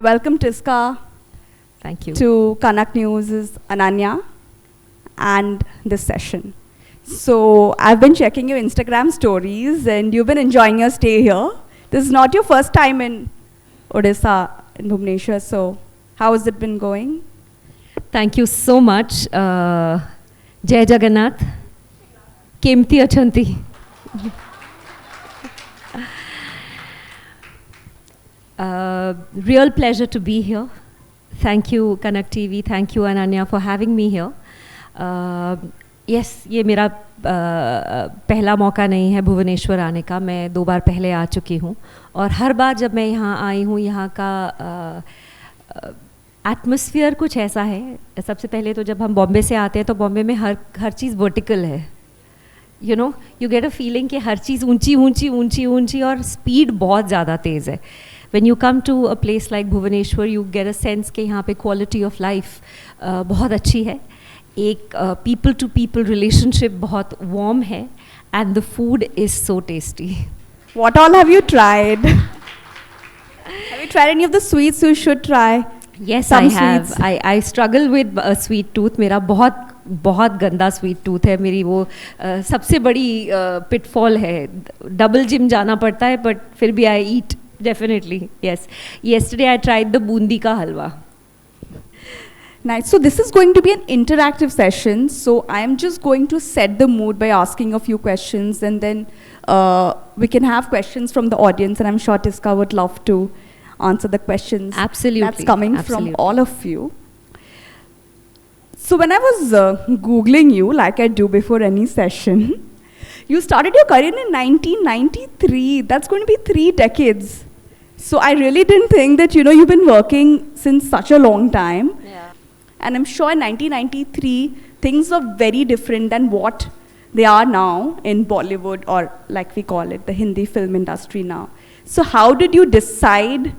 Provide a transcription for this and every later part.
Welcome Tiska Thank you. to Kanak News' Ananya and this session. So I've been checking your Instagram stories and you've been enjoying your stay here. This is not your first time in Odisha, in Bhubaneswar, so how has it been going? Thank you so much. Jai Jagannath. Kemti Achanti. Real pleasure to be here. Thank you Kanak TV, thank you Ananya for having me here. Yes, ये मेरा पहला मौका नहीं है भुवनेश्वर आने का. मैं 2 बार पहले आ चुकी हूँ और हर बार जब मैं यहाँ आई हूँ यहाँ का एटमॉस्फेयर कुछ ऐसा है. सबसे पहले तो जब हम बॉम्बे से आते हैं तो बॉम्बे में हर चीज़ वर्टिकल है. You know you get a feeling कि हर चीज़ ऊंची ऊंची ऊंची ऊंची और स्पीड बहुत ज़्यादा तेज़ है. When you come to a place like Bhubaneswar, you get a sense कि यहाँ पे quality of life बहुत अच्छी है. एक people to people relationship बहुत warm है and the food is so tasty. What all have you tried? Have you tried any of the sweets you should try? Yes, Some I have. sweets. I struggle with a sweet tooth. मेरा बहुत गंदा sweet tooth है. मेरी वो सबसे बड़ी pitfall है. Double gym जाना पड़ता है बट फिर भी I eat definitely. Yes, yesterday I tried the boondi का halwa. Nice. So this is going to be an interactive session. So I am just going to set the mood by asking a few questions and then we can have questions from the audience and I'm sure Tiska would love to answer the questions. Absolutely. That's coming Absolutely. from all of you. So when I was Googling you, like I do before any session, you started your career in 1993. That's going to be 3 decades. So I really didn't think that, you've been working since such a long time. Yeah. And I'm sure in 1993, things were very different than what they are now in Bollywood, or like we call it, the Hindi film industry now. So how did you decide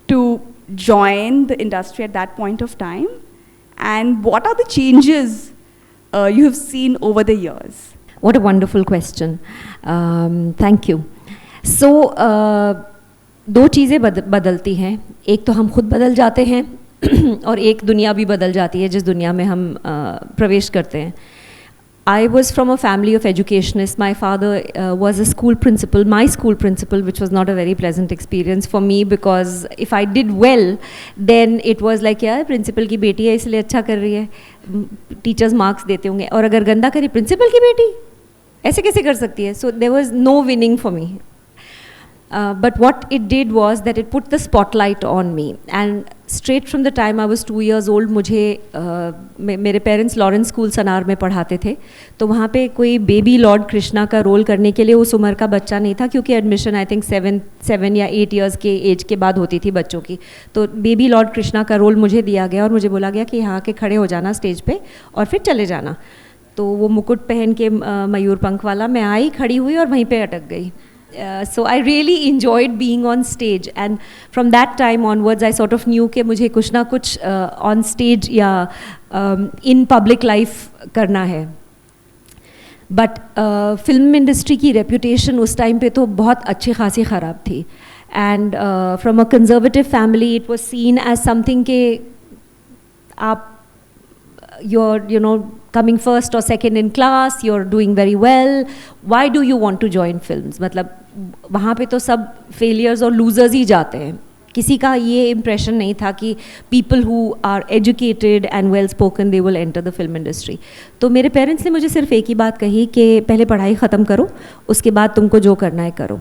to join the industry at that point of time? And what are the changes you have seen over the years? What a wonderful question. Thank you. So, 2 चीज़ें बदलती हैं. एक तो हम खुद बदल जाते हैं और एक दुनिया भी बदल जाती है जिस दुनिया में हम प्रवेश करते हैं. I was from a family of educationists. My father was a school principal, my school principal, which was not a very pleasant experience for me because if I did well, then it was like, यार principal की बेटी है इसलिए अच्छा कर रही है, teachers marks देते होंगे. और अगर गंदा करी principal की बेटी, ऐसे कैसे कर सकती है? So there was no winning for me. But what it did was that it put the spotlight on me. And straight from the time I was 2 years old, मेरे पेरेंट्स लॉरेंस स्कूल सनार में पढ़ाते थे. तो वहाँ पे कोई baby Lord Krishna का role करने के लिए उस उम्र का बच्चा नहीं था क्योंकि एडमिशन आई थिंक 7 या 8 इयर्स के एज के बाद होती थी बच्चों की. तो बेबी लॉर्ड कृष्णा का रोल मुझे दिया गया और मुझे बोला गया कि यहाँ के खड़े हो जाना स्टेज पे और फिर चले जाना. तो वो मुकुट पहन के मयूर पंख वाला मैं आई, खड़ी हुई और वहीं पे अटक गई. So I really enjoyed being on stage and from that time onwards I sort of knew कि मुझे कुछ ना कुछ on stage या in public life करना है. But film industry की reputation उस time पे तो बहुत अच्छी खासी ख़राब थी. And from a conservative family it was seen as something के आप you're coming first or second in class, you're doing very well, why do you want to join films? मतलब वहाँ पे तो सब failures और losers ही जाते हैं. किसी का ये impression नहीं था कि people who are educated and well spoken they will enter the film industry. तो मेरे parents ने मुझे सिर्फ एक ही बात कही कि पहले पढ़ाई ख़त्म करो, उसके बाद तुमको जो करना है करो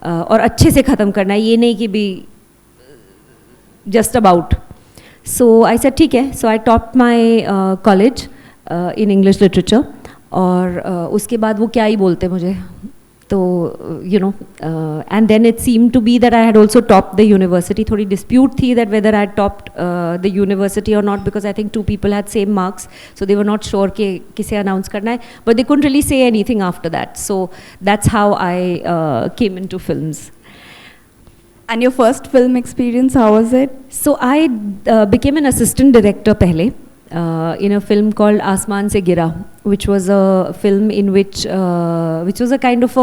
और अच्छे से ख़त्म करना है, ये नहीं कि भी just about. So I said ठीक है. So I topped my college in English literature और उसके बाद वो क्या ही बोलते मुझे. तो and then it seemed to be that I had also topped the university. थोड़ी dispute थी that whether I had topped the university or not because I think 2 people had same marks. So they were not sure कि किसे announce करना है. But they couldn't really say anything after that. So that's how I came into films. And your first film experience, how was it? So I became an assistant director पहले in a film called Asmaan Se Gira, which was a film in which was a kind of a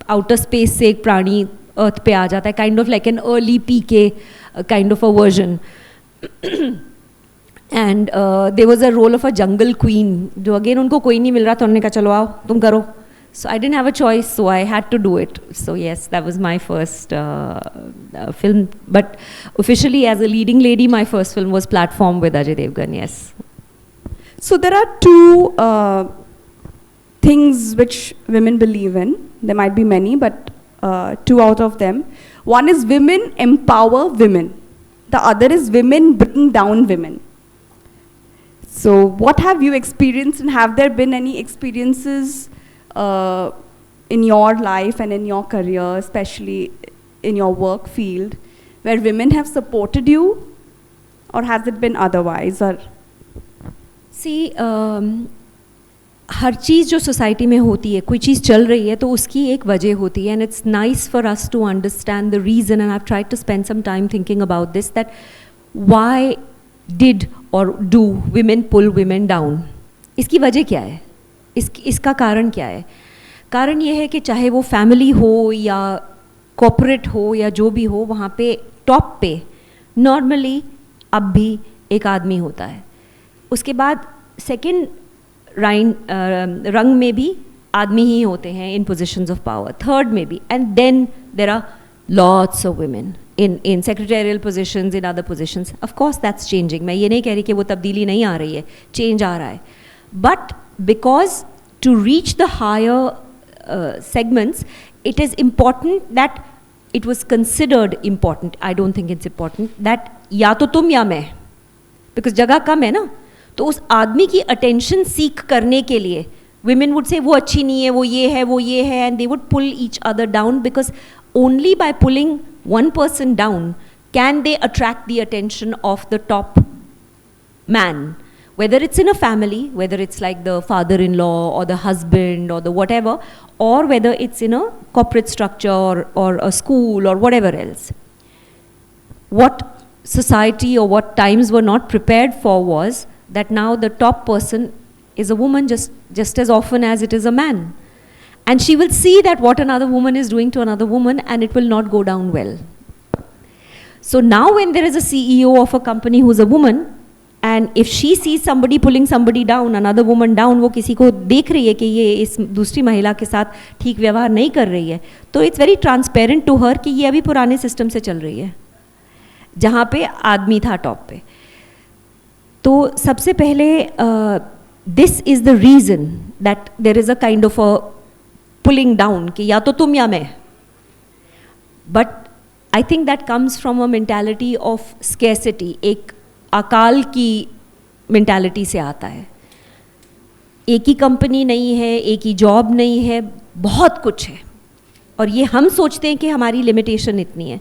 outer space से एक प्राणी अर्थ पे आ जाता है, kind of like an early PK kind of a version. And there was a role of a jungle queen, जो again उनको कोई नहीं मिल रहा था, उन्होंने कहा चलो आओ तुम करो. So I didn't have a choice, so I had to do it. So yes, that was my first film. But officially, as a leading lady, my first film was Platform with Ajay Devgan. Yes. So there are two things which women believe in. There might be many, but two out of them. One is women empower women. The other is women bring down women. So what have you experienced, and have there been any experiences in your life and in your career, especially in your work field, where women have supported you, or has it been otherwise? Or See, हर चीज़ जो society में होती है, कोई चीज़ चल रही है तो उसकी एक वजह होती है, and it's nice for us to understand the reason, and I have tried to spend some time thinking about this, that why did or do women pull women down. इसकी वजह क्या है, इसका कारण क्या है? कारण ये है कि चाहे वो फैमिली हो या कॉर्पोरेट हो या जो भी हो, वहाँ पे टॉप पे नॉर्मली अब भी एक आदमी होता है. उसके बाद सेकंड रंग में भी आदमी ही होते हैं in positions of power, third में भी, and then there are lots of women in secretarial positions, in other positions. Of course that's changing. मैं ये नहीं कह रही कि वो तब्दीली नहीं आ रही है, चेंज आ रहा है. But because to reach the higher segments, it is important that it was considered important. I don't think it's important that या तो तुम या मैं, because जगह कम है ना, तो उस आदमी की attention seek करने के लिए women would say वो अच्छी नहीं है, वो ये है, वो ये है, and they would pull each other down, because only by pulling one person down can they attract the attention of the top man, whether it's in a family, whether it's like the father-in-law or the husband or the whatever, or whether it's in a corporate structure or a school or whatever else. What society or what times were not prepared for was that now the top person is a woman just as often as it is a man. And she will see that what another woman is doing to another woman, and it will not go down well. So now when there is a CEO of a company who's a woman, and if she sees somebody pulling somebody down, another woman down, वो किसी को देख रही है कि ये इस दूसरी महिला के साथ ठीक व्यवहार नहीं कर रही है, तो it's very transparent to her कि ये अभी पुराने सिस्टम से चल रही है, जहाँ पे आदमी था टॉप पे. तो सबसे पहले this is the reason that there is a kind of a pulling down कि या तो तुम या मैं. But I think that comes from a mentality of scarcity. एक अकाल की mentality से आता है. एक ही कंपनी नहीं है, एक ही जॉब नहीं है, बहुत कुछ है, और ये हम सोचते हैं कि हमारी लिमिटेशन इतनी है.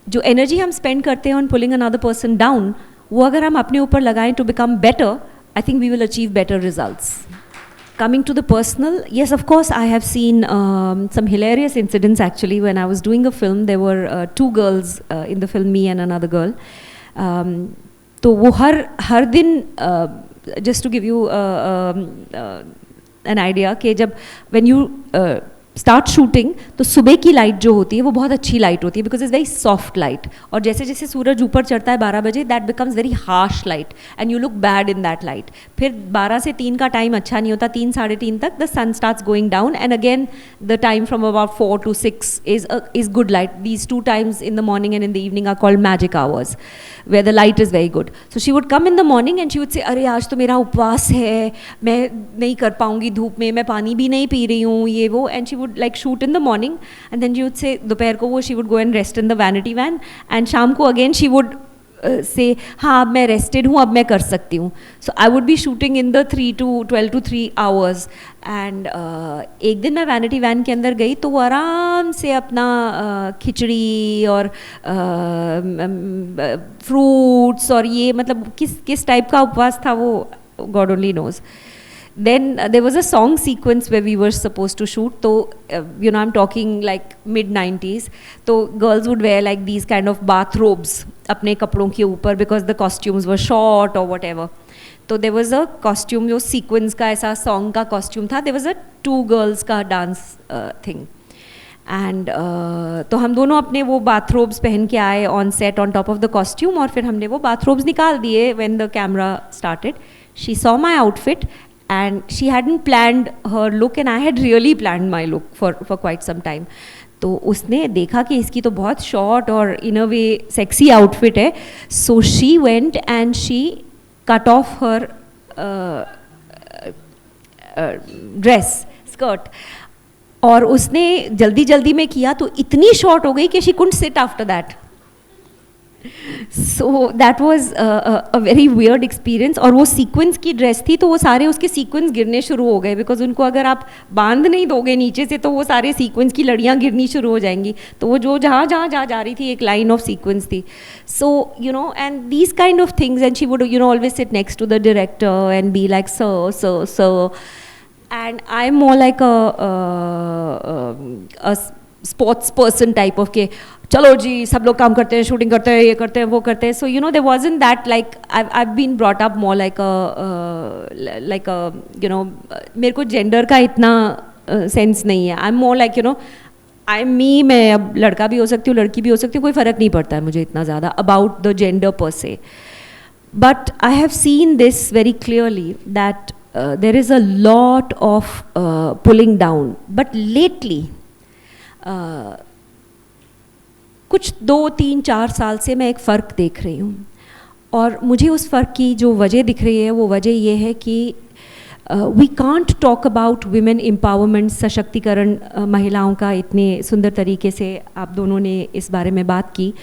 जो एनर्जी हम स्पेंड करते हैं on pulling another person down, वो अगर हम अपने ऊपर लगाएं to become better, I think we will achieve better results. Coming to the personal, yes, of course, I have seen some hilarious incidents actually. When I was doing a film, there were two girls in the film, me and another girl. तो वो हर दिन, just to give you an idea, कि जब when you start shooting, तो सुबह की light जो होती है वो बहुत अच्छी लाइट होती है, because it's very soft light, और जैसे जैसे सूरज ऊपर चढ़ता है 12 बजे, that becomes very harsh light and you look bad in that light. फिर 12 से 3 का टाइम अच्छा नहीं होता, 3 साढ़े 3 तक the sun starts going down, and again the time from about 4 to 6 is good light. These 2 times in the morning and in the evening are called magic hours, where the light is very good. So she would come in the morning and she would say, अरे आज तो मेरा उपवास है, मैं नहीं कर पाऊँगी धूप में, मैं पानी भी नहीं पी रही हूँ, ये वो, and she would like shoot in the morning, and then she would say दोपहर को वो she would go and rest in the vanity van, and शाम को again she would say हाँ अब मैं rested हूँ, अब मैं कर सकती हूँ. So I would be shooting in the 12 to 3 hours, and एक दिन मैं vanity van के अंदर गई तो वो आराम से अपना खिचड़ी और fruits और ये मतलब किस टाइप का उपवास था वो God only knows. Then there was a song sequence where we were supposed to shoot. So you know, I'm talking like mid-90s. So girls would wear like these kind of bathrobes अपने कपड़ों के ऊपर, because the costumes were short or whatever. तो there was a costume जो sequence का ऐसा song का costume था. There was a 2 girls का dance thing. एंड तो हम दोनों अपने वो बाथरोब्स पहन के आए on set on top of the costume, और फिर हमने वो बाथरोब्स निकाल दिए when the camera started. She saw my outfit and she hadn't planned her look and I had really planned my look for quite some time. तो उसने देखा कि इसकी तो बहुत शॉर्ट और इन अ वे सेक्सी आउटफिट है, so she went and she cut of her dress skirt, और उसने जल्दी जल्दी में किया तो इतनी शॉर्ट हो गई कि she couldn't sit after that. So that was a very weird experience. और वो सीक्वेंस की ड्रेस थी तो वो सारे उसके सीक्वेंस गिरने शुरू हो गए, बिकॉज उनको अगर आप बांध नहीं दोगे नीचे से तो वो सारे सीक्वेंस की लड़ियाँ गिरनी शुरू हो जाएंगी. तो वो जो जहाँ जहाँ जहाँ जा रही थी एक लाइन ऑफ सीक्वेंस थी. So you know, and these kind of things, and she would you know always sit next to the director and be like sir. And I'm more like a sports person type of के चलो जी सब लोग काम करते हैं, shooting करते हैं, ये करते हैं, वो करते हैं. So you know there wasn't that, like I've been brought up more like a you know, मेरे को gender का इतना sense नहीं है. I'm more like you know I'm me. मैं अब लड़का भी हो सकती हूँ, लड़की भी हो सकती हूँ, कोई फ़र्क नहीं पड़ता है मुझे इतना ज़्यादा about the gender per se. But I have seen this very clearly that there is a lot of pulling down. But lately, कुछ 2-3-4 साल से मैं एक फ़र्क देख रही हूँ, और मुझे उस फ़र्क की जो वजह दिख रही है वो वजह ये है कि we can't talk about women empowerment, सशक्तिकरण महिलाओं का इतने सुंदर तरीके से आप दोनों ने इस बारे में बात की.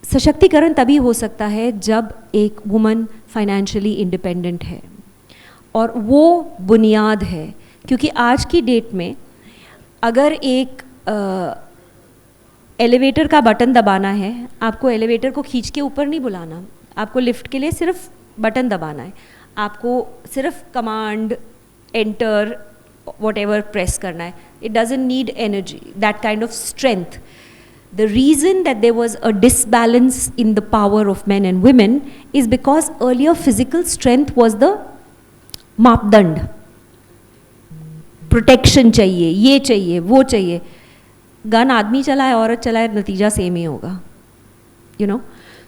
सशक्तिकरण तभी हो सकता है जब एक वुमन फाइनेंशियली इंडिपेंडेंट है, और वो बुनियाद है. क्योंकि आज की डेट में अगर एक एलिवेटर का बटन दबाना है, आपको एलिवेटर को खींच के ऊपर नहीं बुलाना, आपको लिफ्ट के लिए सिर्फ बटन दबाना है, आपको सिर्फ कमांड एंटर वॉट प्रेस करना है. It doesn't need energy, that kind of strength. The reason that there was a disbalance in the power of men and women is because earlier physical strength was the मापदंड. Protection चाहिए, ये चाहिए, वो चाहिए. Gun आदमी चलाए, औरत चलाए, नतीजा सेम ही होगा. You know,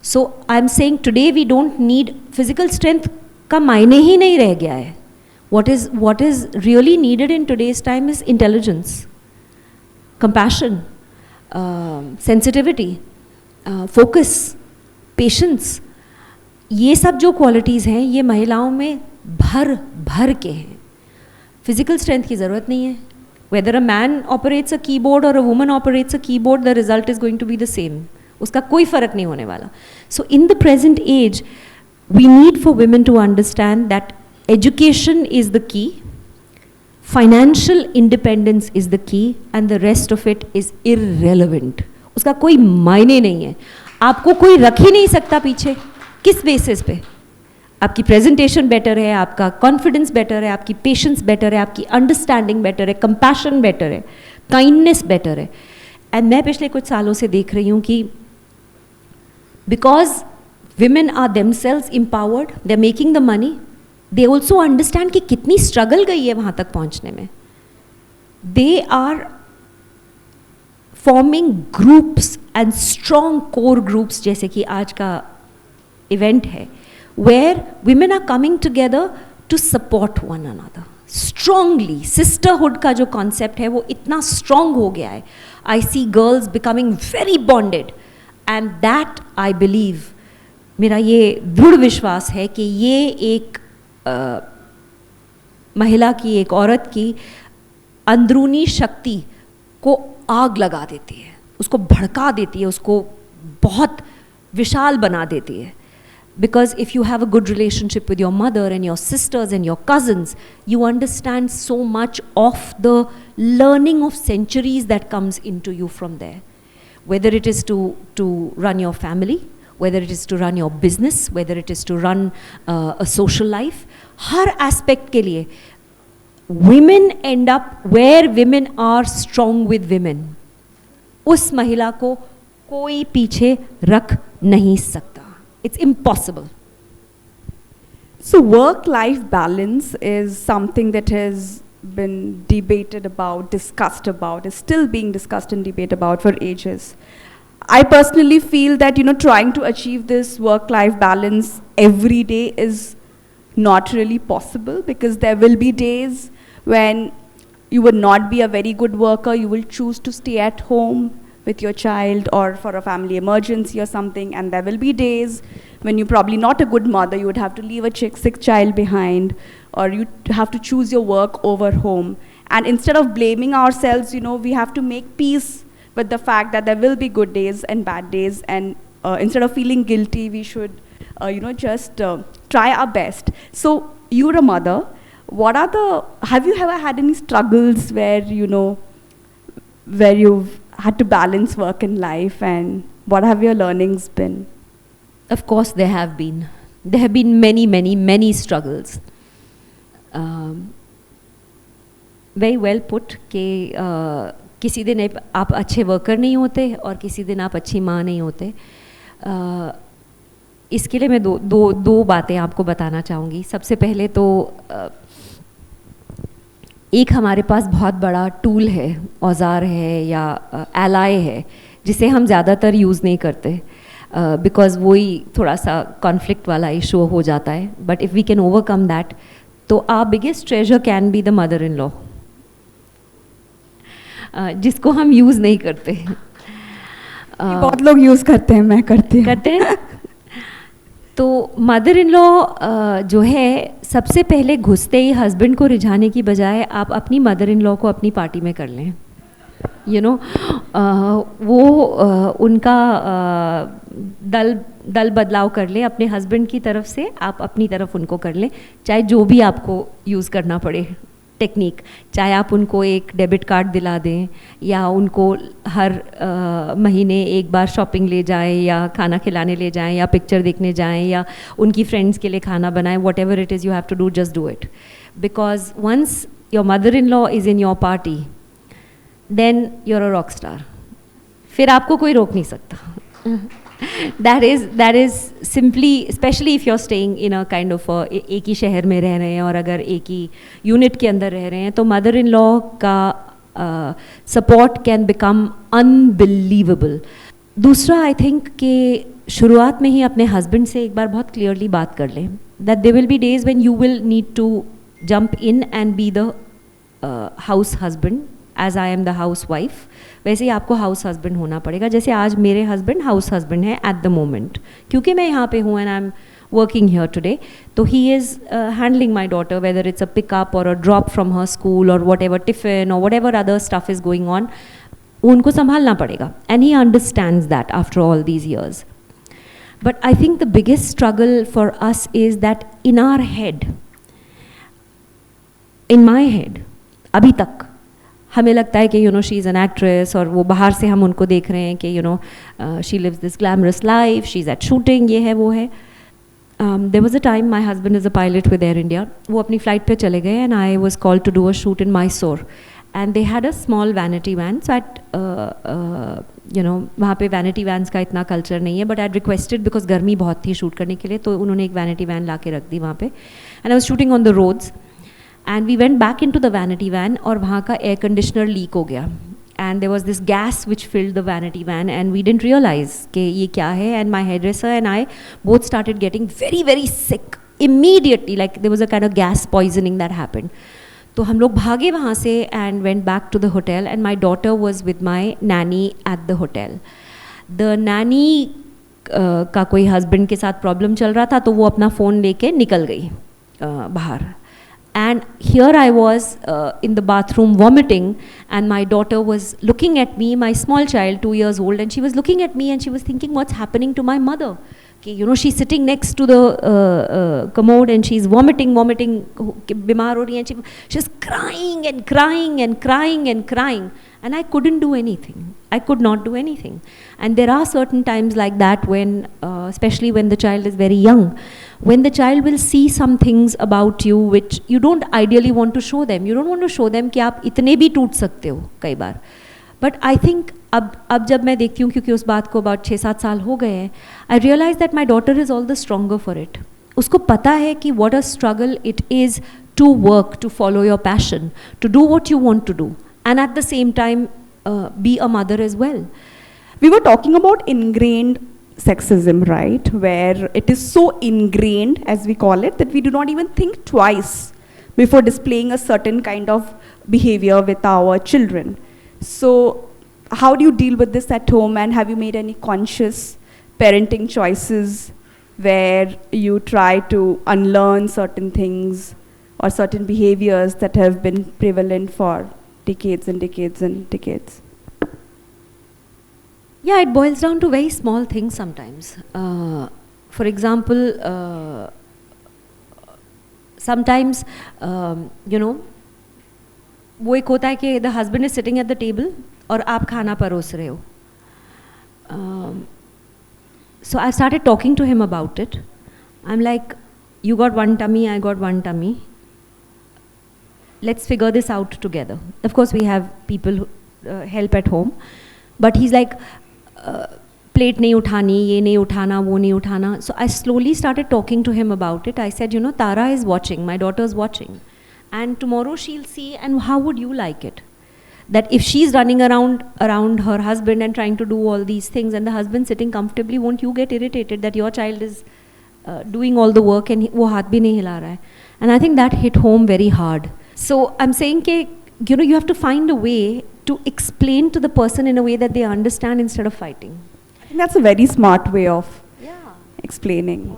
so I am saying today we don't need physical strength का मायने ही नहीं रह गया है. what is really needed in today's time is intelligence, compassion, sensitivity, focus, patience. ये सब जो क्वालिटीज़ हैं ये महिलाओं में भर के हैं. फिजिकल स्ट्रेंथ की ज़रूरत नहीं है. Whether a man operates a keyboard or a woman operates a keyboard, the result is going to be the same. उसका कोई फ़र्क नहीं होने वाला. So in the present age we need for women to understand that education is the key, financial independence is the key, and the rest of it is irrelevant. उसका कोई मायने नहीं है. आपको कोई रख ही नहीं सकता पीछे. किस बेसिस पे? आपकी प्रेजेंटेशन बेटर है, आपका कॉन्फिडेंस बेटर है, आपकी पेशेंस बेटर है, आपकी अंडरस्टैंडिंग बेटर है, कंपैशन बेटर है, काइंडनेस बेटर है. एंड मैं पिछले कुछ सालों से देख रही हूँ कि because women are themselves empowered, they are making the money, they also understand कि कितनी स्ट्रगल गई है वहाँ तक पहुँचने में. They are forming groups and strong core groups, जैसे कि आज का इवेंट है, where women are coming together to support one another strongly. Sisterhood का जो concept है वो इतना strong हो गया है. I see girls becoming very bonded, and that I believe, मेरा ये दृढ़ विश्वास है कि ये एक महिला की, एक औरत की अंदरूनी शक्ति को आग लगा देती है, उसको भड़का देती है, उसको बहुत विशाल बना देती है. Because if you have a good relationship with your mother and your sisters and your cousins, you understand so much of the learning of centuries that comes into you from there. Whether it is to run your family, whether it is to run your business, whether it is to run a social life, her aspect के लिए women end up where women are strong with women. उस महिला को कोई पीछे रख नहीं सकता. It's impossible. So work-life balance is something that is been debated about, discussed about, is still being discussed and debated about for ages. I personally feel that, trying to achieve this work-life balance every day is not really possible, because there will be days when you will not be a very good worker, you will choose to stay at home with your child or for a family emergency or something, and there will be days when you're probably not a good mother, you would have to leave a sick child behind, or you have to choose your work over home. And instead of blaming ourselves, we have to make peace with the fact that there will be good days and bad days, and instead of feeling guilty, we should just try our best. So you're a mother. Have you ever had any struggles where you've had to balance work and life, and what have your learnings been? Of course, there have been. There have been many, many, many struggles. Very well put कि किसी दिन आप अच्छे worker नहीं होते और किसी दिन आप अच्छी माँ नहीं होते. इसके लिए मैं दो बातें आपको बताना चाहूँगी. सबसे पहले तो एक हमारे पास बहुत बड़ा टूल है, औजार है या एलाय है, जिसे हम ज़्यादातर यूज़ नहीं करते बिकॉज वही थोड़ा सा कॉन्फ्लिक्ट वाला इशू हो जाता है. But if we can overcome that, तो our biggest treasure can be the mother in law, जिसको हम यूज़ नहीं करते. बहुत लोग यूज़ करते हैं, मैं करते हैं. तो मदर इन लॉ जो है, सबसे पहले घुसते ही हस्बैंड को रिझाने की बजाय आप अपनी मदर इन लॉ को अपनी पार्टी में कर लें. वो उनका दल बदलाव कर लें अपने हस्बैंड की तरफ से, आप अपनी तरफ उनको कर लें, चाहे जो भी आपको यूज़ करना पड़े टेक्निक. चाहे आप उनको एक डेबिट कार्ड दिला दें, या उनको हर महीने एक बार शॉपिंग ले जाएं, या खाना खिलाने ले जाएं, या पिक्चर देखने जाएं, या उनकी फ्रेंड्स के लिए खाना बनाएं. Whatever it is you have to do, just do it. Because once your mother in law is in your party, then you're a rock star. फिर आपको कोई रोक नहीं सकता. that is simply, especially if you're staying in a kind of एक ही शहर में रह रहे हैं और अगर एक ही यूनिट के अंदर रह रहे हैं, तो मदर इन लॉ का सपोर्ट कैन बिकम अनबिलीवेबल. दूसरा, आई थिंक कि शुरुआत में ही अपने हस्बैंड से एक बार बहुत क्लियरली बात कर लें that there will be days when you will need to jump in and be the house husband as I am the house wife. वैसे ही आपको हाउस हस्बैंड होना पड़ेगा. जैसे आज मेरे हस्बैंड हाउस हस्बैंड है एट द मोमेंट, क्योंकि मैं यहाँ पे हूँ and I am working here today. तो he is handling my daughter, whether it's a pickup or a drop from her school or whatever tiffin or whatever other stuff is going on. उनको संभालना पड़ेगा, and he understands that after all these years. But I think the biggest struggle for us is that in our head, in my head, अभी तक हमें लगता है कि she is an actress, और वो बाहर से हम उनको देख रहे हैं कि she lives this glamorous life, she is at shooting, ये है वो है. There was a time, my husband is a pilot with Air India. वो अपनी फ़्लाइट पे चले गए and I was called to do a shoot in Mysore, and they had a small vanity van. So at वहाँ पे vanity vans का इतना culture नहीं है, बट आई रिक्वेस्टेड बिकॉज गर्मी बहुत थी शूट करने के लिए, तो उन्होंने एक वैनिटी वैन ला के रख दी वहाँ पे, and I was shooting on the roads. And we went back in to the vanity van, और वहाँ का एयर कंडीशनर लीक हो गया, and there was this gas which filled the vanity van, and we didn't realise कि ये क्या है. And my hair dresser and I both started getting very very sick immediately, like there was a kind of gas poisoning that happened. तो हम लोग भागे वहाँ से and went back to the hotel, and my daughter was with my nanny at the hotel. The nanny का कोई husband के साथ प्रॉब्लम चल रहा था, तो वो अपना फ़ोन लेके निकल गई बाहर. And here I was in the bathroom vomiting, and my daughter was looking at me, my small child, 2 years old, and she was looking at me and she was thinking, what's happening to my mother? She's sitting next to the commode and she's vomiting, bimar ho rahi hai, she's crying and crying and crying and crying, and I couldn't do anything. I could not do anything. And there are certain times like that when, especially when the child is very young, when the child will see some things about you which you don't ideally want to show them. You don't want to show them कि आप इतने भी टूट सकते हो कई बार. But I think अब जब मैं देखती हूँ, क्योंकि उस बात को about 6-7 साल हो गए हैं, I realize that my daughter is all the stronger for it. उसको पता है कि what a struggle it is to work, to follow your passion, to do what you want to do, and at the same time be a mother as well. We were talking about ingrained sexism, right? Where it is so ingrained, as we call it, that we do not even think twice before displaying a certain kind of behavior with our children. So how do you deal with this at home, and have you made any conscious parenting choices where you try to unlearn certain things or certain behaviors that have been prevalent for decades and decades and decades? Yeah, it boils down to very small things sometimes. For example, sometimes, you know, वो एक होता है कि the husband is sitting at the table और आप खाना परोस रहे हो. So I started talking to him about it. I'm like, you got one tummy, I got one tummy. Let's figure this out together. Of course, we have people who help at home. But he's like, plate nahi uthani, ye nahi uthana, wo nahi uthana. So I slowly started talking to him about it. I said, you know, Tara is watching, my daughter's watching. And tomorrow she'll see, and how would you like it? That if she's running around her husband and trying to do all these things, and the husband sitting comfortably, won't you get irritated that your child is doing all the work and wo haath bhi nahi hila raha hai? And I think that hit home very hard. So I'm saying that, you know, you have to find a way to explain to the person in a way that they understand instead of fighting. I think that's a very smart way of explaining.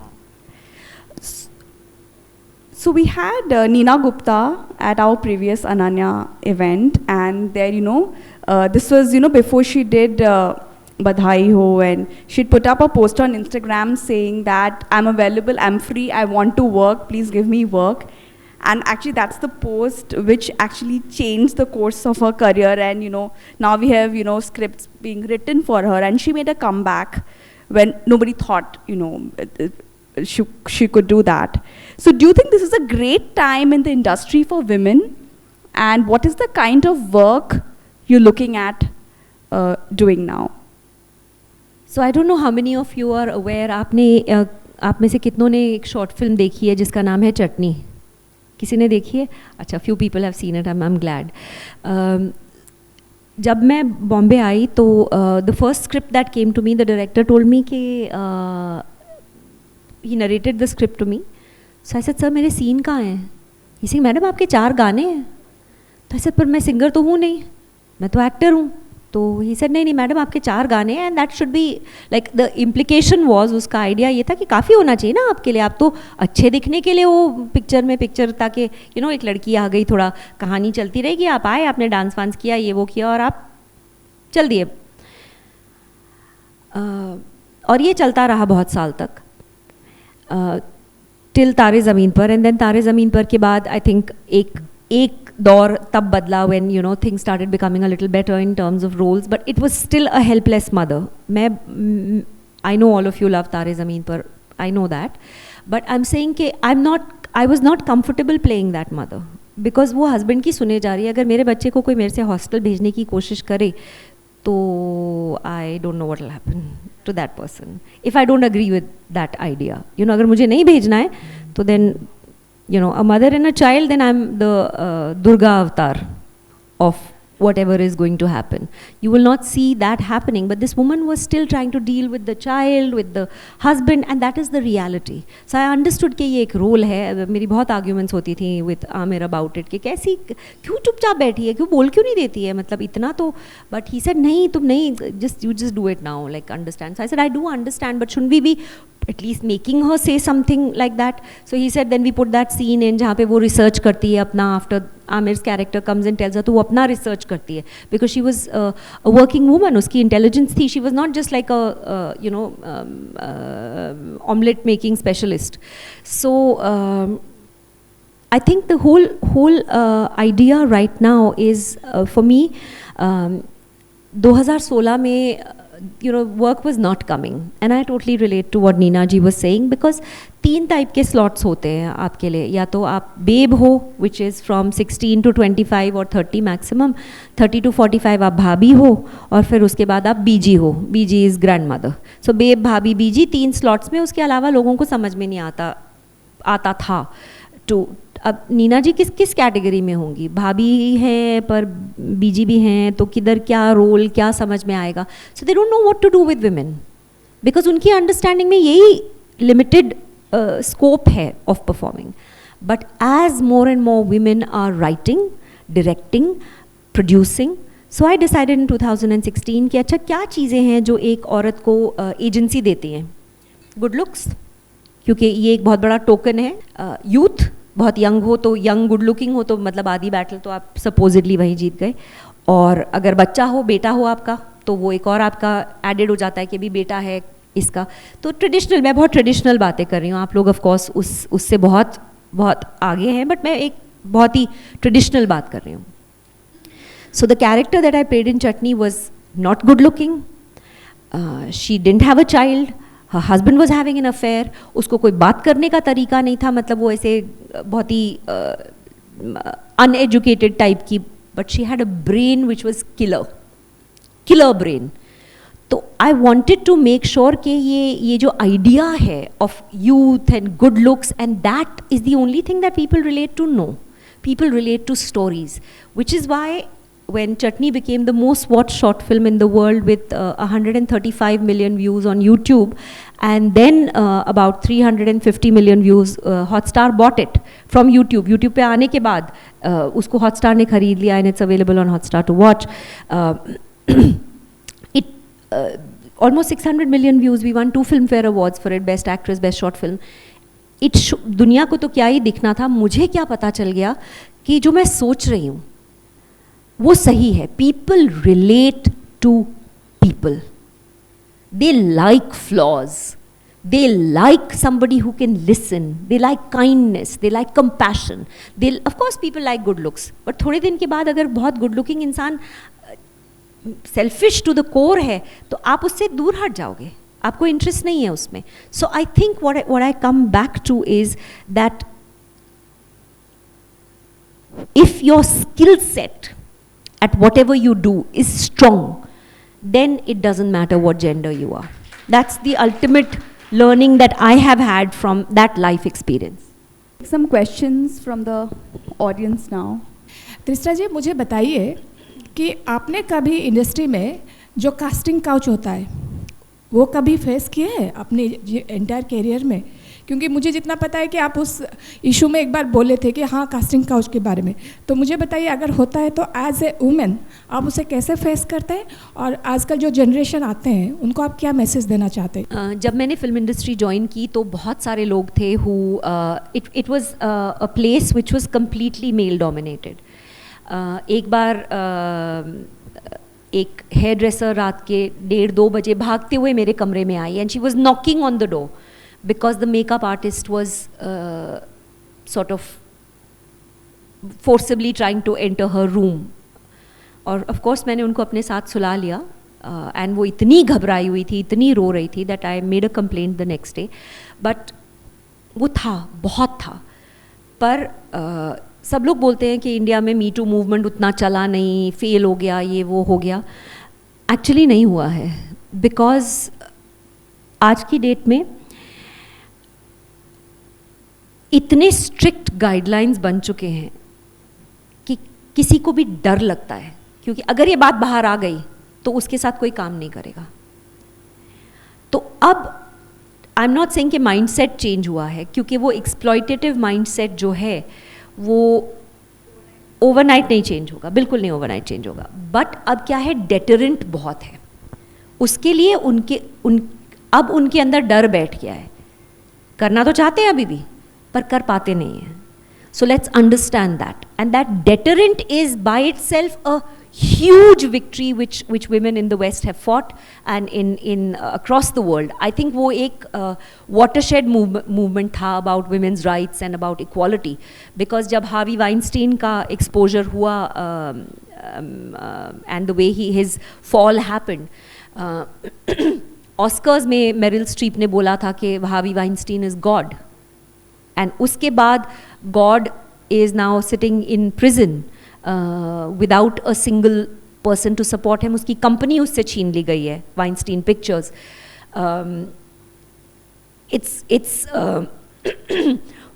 So we had Neena Gupta at our previous Ananya event, and there, you know, this was, you know, before she did Badhai Ho, and she'd put up a post on Instagram saying that I'm available, I'm free, I want to work, please give me work. And actually that's the post which actually changed the course of her career, and, you know, now we have, you know, scripts being written for her, and she made a comeback when nobody thought, you know, she could do that. So do you think this is a great time in the industry for women, and what is the kind of work you're looking at doing now? So I don't know how many of you are aware, आप में से कितनों ने एक short film देखी है जिसका नाम है चटनी? किसी ने देखी है? अच्छा, few people have seen it. I'm glad. जब मैं बॉम्बे आई तो the first script that came to me, the director told me कि he narrated the script to me. So I said, sir, मेरे scene कहाँ हैं? He said, मैडम आपके 4 गाने हैं. तो I said, पर मैं singer तो हूँ नहीं, मैं तो actor हूँ. तो he said, नहीं मैडम आपके 4 गाने हैं, and that should be like, the implication was, उसका idea ये था कि काफ़ी होना चाहिए ना आपके लिए, आप तो अच्छे दिखने के लिए वो पिक्चर ताकि you know एक लड़की आ गई, थोड़ा कहानी चलती रहेगी, आप आए, आपने डांस वांस किया, ये वो किया और आप चल दिए. और ये चलता रहा बहुत साल तक, टिल तारे ज़मीन पर. एंड देन तारे ज़मीन पर के बाद आई थिंक एक दौर तब बदला when, you know, things started becoming a little better in terms of roles, but it was still a helpless mother. I know all of you love तारे ज़मीन पर, I know that, but I'm saying कि I was not comfortable playing that mother because वो husband की सुने जा रही है. अगर मेरे बच्चे को कोई मेरे से हॉस्टल भेजने की कोशिश करे तो I don't know what will happen to that person if I don't agree with that idea. You know, अगर मुझे नहीं भेजना है तो then, you know, a mother and a child, then I'm the Durga avatar of whatever is going to happen. You will not see that happening, but this woman was still trying to deal with the child, with the husband, and that is the reality. So I understood कि ये एक role है. मेरी बहुत arguments होती थी with Amir about it कि कैसी, क्यों चुपचाप बैठी है, क्यों बोल क्यों नहीं देती है, मतलब इतना तो. But he said नहीं, तुम नहीं, you just do it now, like understand. So I said I do understand, but shouldn't we be at least making her say something like that? So he said then we put that scene in जहाँ पे वो research करती है अपना, after Amir's character comes and tells her तो वो अपना research करती है, because she was a working woman, उसकी intelligence थी, she was not just like a you know omelette making specialist. So I think the whole idea right now is for me 2016 में, you know, work was not coming, and I totally relate to what Neena ji was saying, because 3 type के slots होते हैं आपके लिए. या तो आप babe हो, which is from 16 to 25 or 30 maximum, 30 to 45 आप भाभी हो, और फिर उसके बाद आप बीजी हो. बीजी is grandmother. So babe, भाभी, बीजी 3 slots में. उसके अलावा लोगों को समझ में नहीं आता था to अब नीना जी किस किस कैटेगरी में होंगी, भाभी हैं पर बीजी भी हैं, तो किधर क्या रोल क्या समझ में आएगा. So they don't know what to do with women, because उनकी अंडरस्टैंडिंग में यही लिमिटेड स्कोप है of performing. But as more and more women are writing, directing, producing, so I decided in 2016 कि अच्छा क्या चीज़ें हैं जो एक औरत को एजेंसी देती हैं. गुड लुक्स, क्योंकि ये एक बहुत बड़ा टोकन है. यूथ, बहुत यंग हो तो यंग गुड लुकिंग हो तो मतलब आधी बैटल तो आप सपोजिटली वहीं जीत गए. और अगर बच्चा हो, बेटा हो आपका, तो वो एक और आपका एडेड हो जाता है कि भी बेटा है इसका. तो ट्रेडिशनल, मैं बहुत ट्रेडिशनल बातें कर रही हूँ, आप लोग ऑफ कोर्स उससे बहुत बहुत आगे हैं, बट मैं एक बहुत ही ट्रेडिशनल बात कर रही हूँ. So the character that I played in chutney was not good looking. She didn't have a child, her husband was having an affair. उसको कोई बात करने का तरीका नहीं था, मतलब वो ऐसे बहुत ही अनएजुकेटेड टाइप की, but she had a brain which was killer brain. तो I wanted to make sure कि ये जो आइडिया है of youth and good looks, and that is the only thing that people relate to no. People relate to stories, which is why when Chutney became the most watched short film in the world with 135 million views on YouTube, and then about 350 million views, Hotstar bought it from YouTube. YouTube पे आने के बाद उसको Hotstar ने खरीद लिया, and it's available on Hotstar to watch. It almost 600 million views. We won 2 Filmfare Awards for it, Best Actress, Best Short Film. दुनिया को तो क्या ही दिखना था, मुझे क्या पता चल गया कि जो मैं सोच रही हूँ वो सही है. People relate to people, they like flaws, they like somebody who can listen, they like kindness, they like compassion. They of course people like good looks, but थोड़े दिन के बाद अगर बहुत गुड लुकिंग इंसान सेल्फिश टू द कोर है तो आप उससे दूर हट जाओगे, आपको इंटरेस्ट नहीं है उसमें. So I think what I come back to is that if your skill set at whatever you do is strong, then it doesn't matter what gender you are. That's the ultimate learning that I have had from that life experience. Some questions from the audience now. त्रिष्टा जी, मुझे बताइए कि आपने कभी industry में जो casting couch होता है वो कभी फेस किए हैं अपने एंटायर कैरियर में? क्योंकि मुझे जितना पता है कि आप उस इशू में एक बार बोले थे कि हाँ कास्टिंग काउच के बारे में, तो मुझे बताइए अगर होता है तो एज ए वुमेन आप उसे कैसे फेस करते हैं, और आजकल जो जनरेशन आते हैं उनको आप क्या मैसेज देना चाहते हैं? जब मैंने फिल्म इंडस्ट्री ज्वाइन की तो बहुत सारे लोग थे who it was a place which was completely male dominated. एक बार एक हेयर ड्रेसर रात के 1:30-2 बजे भागते हुए मेरे कमरे में आई, and she was knocking on the door because the makeup artist was sort of forcibly trying to enter her room. और ऑफ कोर्स मैंने उनको अपने साथ सुला लिया, एंड वो इतनी घबराई हुई थी, इतनी रो रही थी, that I made a complaint the next day. But वो था, बहुत था. पर सब लोग बोलते हैं कि इंडिया में मी टू मूवमेंट उतना चला नहीं, फेल हो गया, ये वो हो गया. एक्चुअली नहीं हुआ है, बिकॉज आज की डेट में इतने स्ट्रिक्ट गाइडलाइंस बन चुके हैं कि किसी को भी डर लगता है, क्योंकि अगर ये बात बाहर आ गई तो उसके साथ कोई काम नहीं करेगा. तो अब आई एम नॉट सेइंग कि माइंडसेट चेंज हुआ है, क्योंकि वो एक्सप्लॉयटेटिव माइंडसेट जो है वो ओवरनाइट नहीं चेंज होगा, बिल्कुल नहीं ओवरनाइट चेंज होगा. बट अब क्या है, डेटरेंट बहुत है उसके लिए. अब उनके अंदर डर बैठ गया है. करना तो चाहते हैं अभी भी, पर कर पाते नहीं हैं. So let's understand that, and that deterrent is by itself a huge victory which women in the West have fought, and in across the world. I think वो एक watershed movement था about women's rights and about equality, because जब Harvey Weinstein का exposure हुआ and the way his fall happened, Oscars में Meryl Streep ने बोला था कि Harvey Weinstein is God, and उसके बाद God is now sitting in prison without a single person to support him. उसकी कंपनी उससे छीन ली गई है, Weinstein pictures. It's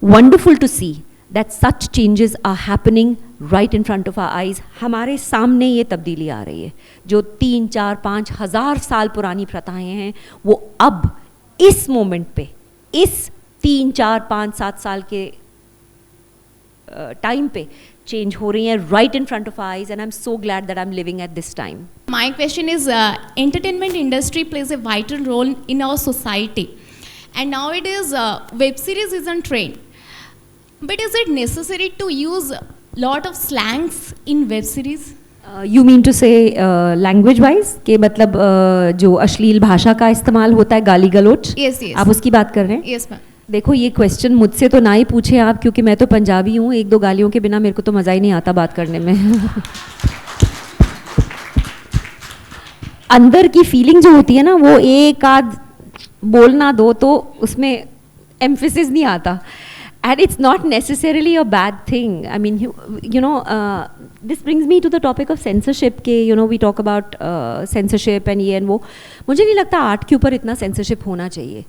wonderful to see that such changes are happening right in front of our eyes. हमारे सामने ये तब्दीली आ रही है. जो 3, 4, 5 हज़ार साल पुरानी प्रथाएं हैं वो अब इस मोमेंट पे, इस 3, 4, 5, 7 साल के टाइम पे change हो रही हैं right in front of our eyes, and I'm so glad that I'm living at this time. My question is, entertainment industry plays a vital role in our society, and nowadays web series is on trend. But is it necessary to use lot of slangs in web series? You mean to say language wise कि मतलब जो अश्लील भाषा का इस्तेमाल होता है, गाली गलौज? Yes, yes. आप उसकी बात कर रहे हैं? Yes, ma'am. देखो ये क्वेश्चन मुझसे तो ना ही पूछे आप, क्योंकि मैं तो पंजाबी हूँ. 1-2 गालियों के बिना मेरे को तो मज़ा ही नहीं आता बात करने में. अंदर की फीलिंग जो होती है ना, वो एक आध बोलना दो तो उसमें एम्फेसिस नहीं आता. And it's not necessarily a bad thing. I mean, you know, this brings me to the topic of censorship के, you know, we talk about censorship and ये and वो. मुझे नहीं लगता आर्ट के ऊपर इतना censorship होना चाहिए.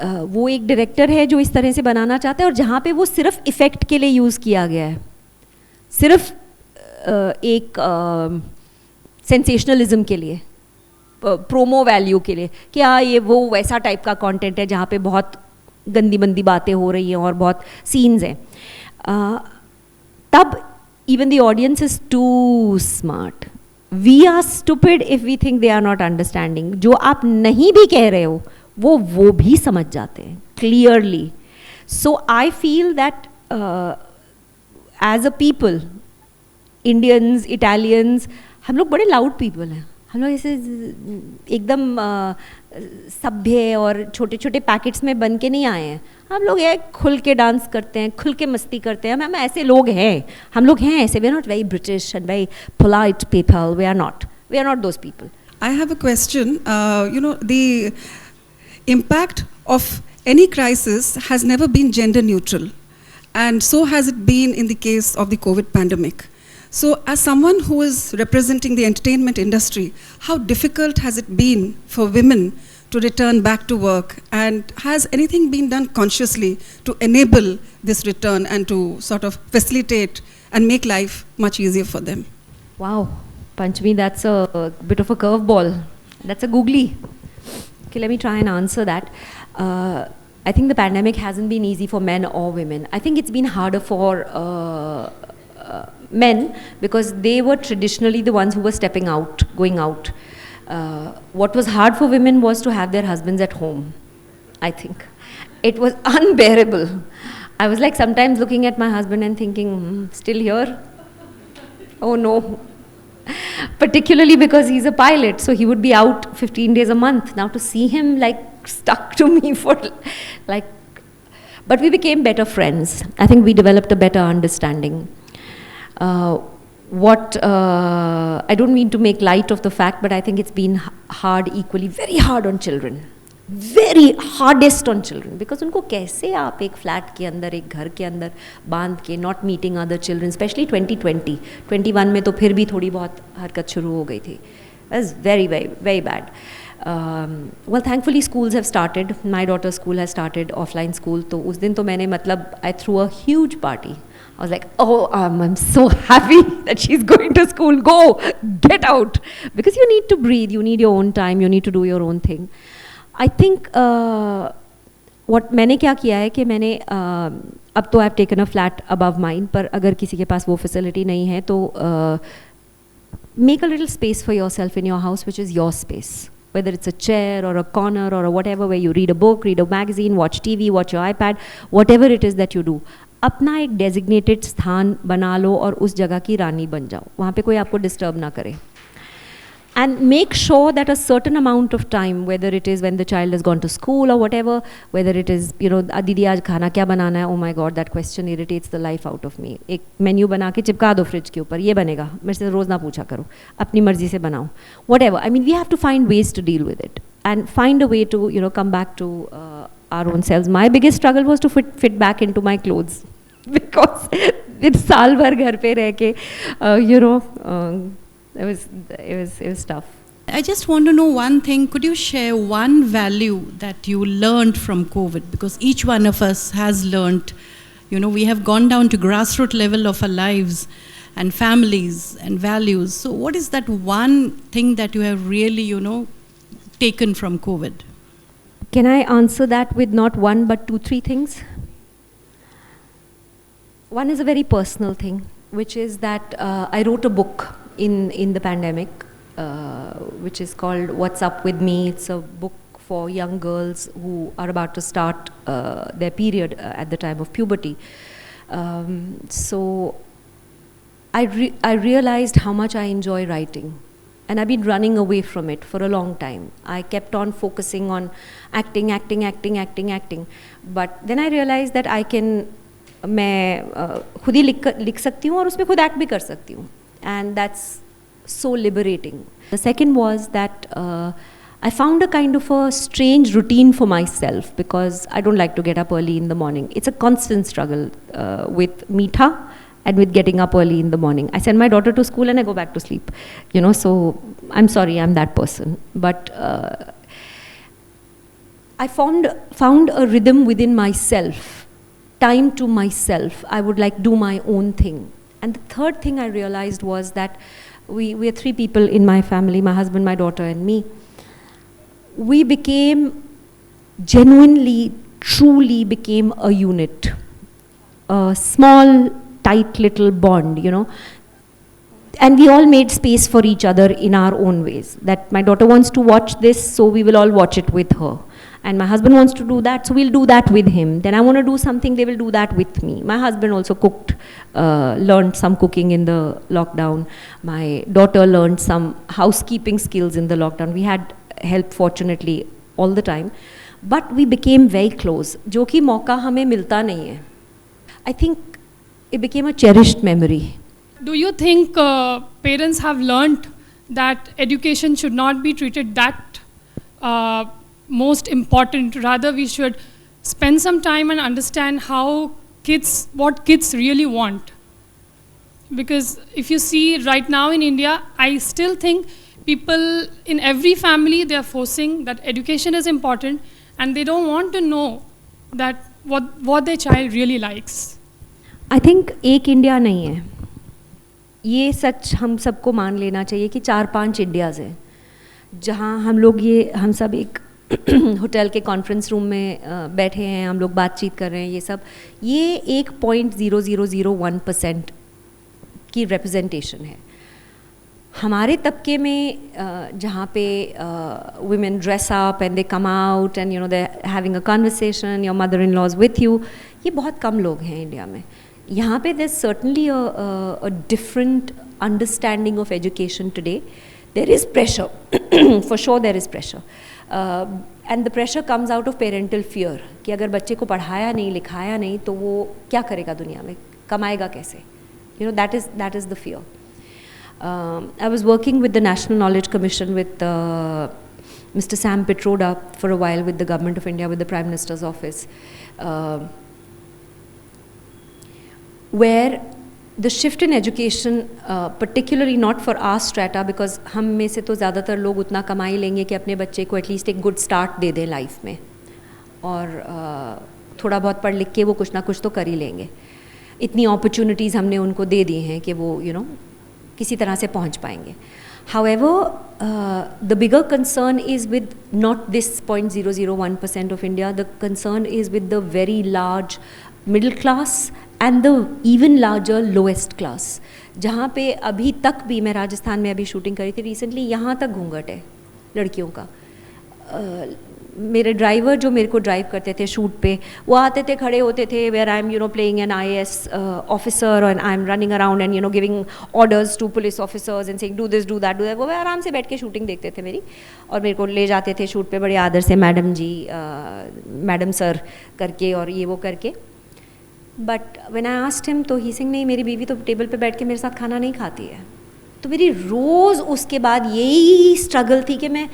वो एक डायरेक्टर है जो इस तरह से बनाना चाहता है, और जहाँ पे वो सिर्फ इफ़ेक्ट के लिए यूज़ किया गया है, सिर्फ एक सेंसेशनलिज्म के लिए, प्रोमो वैल्यू के लिए, क्या ये वो वैसा टाइप का कंटेंट है जहाँ पे बहुत गंदी मंदी बातें हो रही हैं और बहुत सीन्स हैं, तब even the audience is too smart. We are stupid if we think they are not understanding. जो आप नहीं भी कह रहे हो वो भी समझ जाते हैं clearly. So I feel that as a people, Indians, Italians, हम लोग बड़े लाउड पीपल हैं. हम लोग ऐसे एकदम सभ्य और छोटे छोटे पैकेट्स में बन के नहीं आए हैं. हम लोग ये खुल के डांस करते हैं, खुल के मस्ती करते हैं. हम ऐसे लोग हैं, हम लोग हैं ऐसे. We are not very British and very polite people. We are not those people. I have a question. The impact of any crisis has never been gender neutral, and so has it been in the case of the COVID pandemic. So as someone who is representing the entertainment industry, how difficult has it been for women to return back to work, and has anything been done consciously to enable this return and to sort of facilitate and make life much easier for them? Wow, Panchami, that's a bit of a curveball. That's a googly. Okay, let me try and answer that. I think the pandemic hasn't been easy for men or women. I think it's been harder for men because they were traditionally the ones who were stepping out, going out. What was hard for women was to have their husbands at home, I think. It was unbearable. I was like sometimes looking at my husband and thinking, still here? Oh no. Particularly because he's a pilot, so he would be out 15 days a month. Now to see him like stuck to me for like, but we became better friends. I think we developed a better understanding. I don't mean to make light of the fact, but I think it's been hard equally, very hard on children. Very hardest on children, because उनको कैसे आप एक flat के अंदर, एक घर के अंदर बांध के, not meeting other children, especially 2020, 21 में तो फिर भी थोड़ी बहुत हरकत शुरू हो गई थी. It was very, very, very bad. Well, thankfully schools have started. My daughter's school has started, offline school. तो उस दिन तो मैंने मतलब I threw a huge party. I was like, oh, I'm so happy that she's going to school. Go, get out. Because you need to breathe, you need your own time, you need to do your own thing. I think what मैंने क्या किया है कि मैंने अब तो I've taken a flat above mine, पर अगर किसी के पास वो facility नहीं है तो make a little space for yourself in your house, which is your space. Whether it's a chair or a corner or a whatever, where you read a book, read a magazine, watch TV, watch your iPad, whatever it is that you do. अपना एक designated स्थान बना लो और उस जगह की रानी बन जाओ. वहाँ पे कोई आपको disturb ना करे. And make sure that a certain amount of time, whether it is when the child has gone to school or whatever, whether it is, you know, दीदी आज खाना क्या बनाना है, oh my god, that question irritates the life out of me. एक menu बना के चिपका दो फ्रिज के ऊपर, ये बनेगा, मेरे से रोज़ ना पूछा करो, अपनी मर्जी से बनाओ, whatever. I mean, we have to find ways to deal with it and find a way to, you know, come back to our own selves. My biggest struggle was to fit back into my clothes because it's साल भर घर पे रह के, you know. It was tough. I just want to know one thing. Could you share one value that you learned from COVID? Because each one of us has learned, You know, we have gone down to grassroots level of our lives and families and values. So what is that one thing that you have really, you know, taken from COVID? Can I answer that with not one but two, three things? One is a very personal thing, which is that I wrote a book in the pandemic, which is called What's Up With Me. It's a book for young girls who are about to start their period at the time of puberty. So I realized how much I enjoy writing. And I've been running away from it for a long time. I kept on focusing on acting. But then I realized that मैं खुद ही लिख सकती हूँ और उसमें खुद act भी कर सकती हूँ. And that's so liberating. The second was that I found a kind of a strange routine for myself because I don't like to get up early in the morning. It's a constant struggle with meetha and with getting up early in the morning. I send my daughter to school and I go back to sleep. You know, so I'm sorry, I'm that person. But I found a rhythm within myself, time to myself. I would like do my own thing. And the third thing I realized was that we are three people in my family, my husband, my daughter and me. We became genuinely, truly became a unit, a small, tight little bond, you know. And we all made space for each other in our own ways. That my daughter wants to watch this, so we will all watch it with her. And my husband wants to do that, so we'll do that with him. Then I want to do something, they will do that with me. My husband also cooked, learned some cooking in the lockdown. My daughter learned some housekeeping skills in the lockdown. We had help, fortunately, all the time. But we became very close. जो कि मौका हमें मिलता नहीं है. I think it became a cherished memory. Do you think parents have learned that education should not be treated that most important? Rather, we should spend some time and understand what kids really want. Because if you see right now in India, I still think people in every family, they are forcing that education is important and they don't want to know that what their child really likes. I think एक India नहीं है. ये सच हम सबको मान लेना चाहिए कि 4-5 इंडियाज़ हैं जहाँ हम सब एक होटल के कॉन्फ्रेंस रूम में बैठे हैं, हम लोग बातचीत कर रहे हैं. ये 1.0001% की रिप्रेजेंटेशन है. हमारे तबके में जहाँ पे women dress up and they come out and you know they're having a conversation, your mother-in-law is with you, ये बहुत कम लोग हैं इंडिया में. यहाँ पे there's certainly a different understanding of education today. There is pressure, for sure there is pressure. And the pressure comes out of parental fear कि अगर बच्चे को पढ़ाया नहीं, लिखाया नहीं तो वो क्या करेगा दुनिया में, कमाएगा कैसे? You know, that is the fear. I was working with the National Knowledge Commission with Mr. Sam Pitroda for a while with the Government of India, with the Prime Minister's office, where the shift in education, particularly not for our strata, because हम में से तो ज़्यादातर लोग उतना कमा ही लेंगे कि अपने बच्चे को एटलीस्ट एक गुड स्टार्ट दे दें लाइफ में, और थोड़ा बहुत पढ़ लिख के वो कुछ ना कुछ तो कर ही लेंगे. इतनी अपॉर्चुनिटीज़ हमने उनको दे दी हैं कि वो किसी तरह से पहुंच पाएंगे. However, the bigger concern is with not this 0.001% of India. The concern is with the very large middle class and the even larger lowest class. जहाँ पे अभी तक भी, मैं राजस्थान में अभी शूटिंग करी थी रिसेंटली, यहाँ तक घूंघट है लड़कियों का. मेरे ड्राइवर जो मेरे को ड्राइव करते थे शूट पे, वो आते थे, खड़े होते थे, where I am playing an IAS officer और I am running around and giving orders to police officers and saying do this do that. वो आराम से बैठ के शूटिंग देखते थे मेरी, और मेरे को ले जाते थे शूट पे बड़े आदर से, मैडम जी, मैडम सर करके और ये वो करके. But when I asked him तो ही सिंह, नहीं मेरी बीवी तो टेबल पे बैठ के मेरे साथ खाना नहीं खाती है. तो मेरी रोज़ उसके बाद यही स्ट्रगल थी कि मैं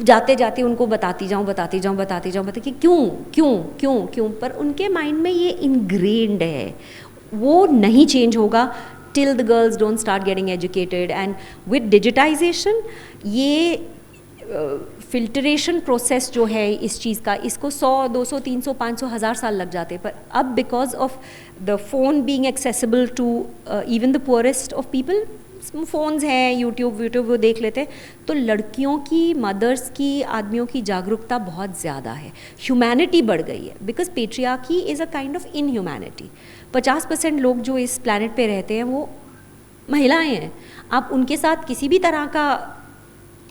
जाते जाते उनको बताती जाऊँ कि क्यों. पर उनके माइंड में ये इनग्रेन्ड है, वो नहीं चेंज होगा till the girls don't start getting educated. And with digitization, ये फिल्टरेशन प्रोसेस जो है इस चीज़ का, इसको 100, 200, 300, 500, 1000 साल लग जाते हैं, पर अब because of the phone being accessible to even the poorest of people, phones हैं, यूट्यूब वो देख लेते हैं, तो लड़कियों की, मदर्स की, आदमियों की जागरूकता बहुत ज़्यादा है, ह्यूमैनिटी बढ़ गई है, because patriarchy is a kind of inhumanity. 50% लोग जो इस प्लानट पे रहते हैं वो महिलाएं हैं। आप उनके साथ किसी भी तरह का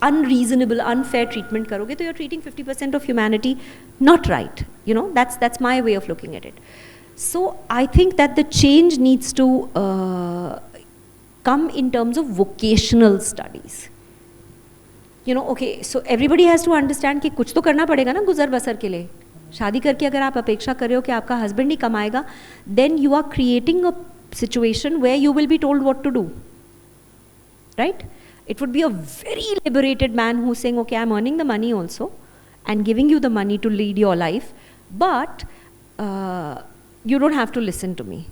unreasonable, unfair treatment करोगे तो you're treating 50% of humanity not right. You know, that's my way of looking at it. So I think that the change needs to come in terms of vocational studies. You know, okay, so everybody has to understand कि कुछ तो करना पड़ेगा ना गुजर बसर के लिए। शादी करके अगर आप अपेक्षा कर रहे हो कि आपका हस्बैंड ही कमाएगा, then you are creating a situation where you will be told what to do. Right? It would be a very liberated man who's saying, okay, I'm earning the money also and giving you the money to lead your life, but you don't have to listen to me.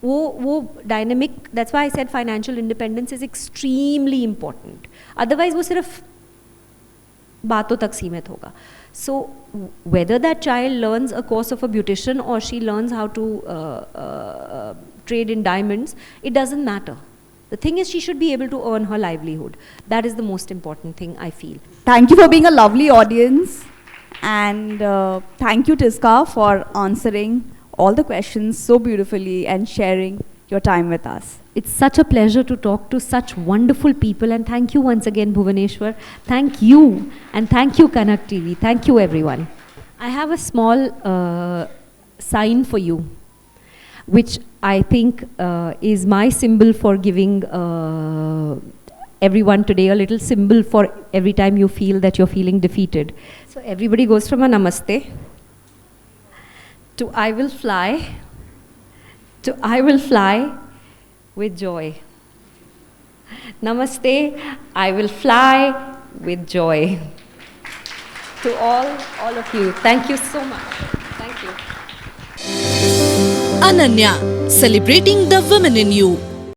वो dynamic, that's why I said financial independence is extremely important. Otherwise वो सिर्फ बातों तक सीमित होगा. So whether that child learns a course of a beautician or she learns how to trade in diamonds, it doesn't matter. The thing is, she should be able to earn her livelihood. That is the most important thing, I feel. Thank you for being a lovely audience, and thank you, Tiska, for answering all the questions so beautifully and sharing your time with us. It's such a pleasure to talk to such wonderful people, and thank you once again, Bhuvaneshwar. Thank you, and thank you, Kanak TV. Thank you, everyone. I have a small sign for you, which I think is my symbol for giving everyone today a little symbol for every time you feel that you're feeling defeated. So everybody goes from a namaste to I will fly to I will fly with joy. Namaste, I will fly with joy. To all of you, thank you so much. Thank you. Ananya, celebrating the women in you.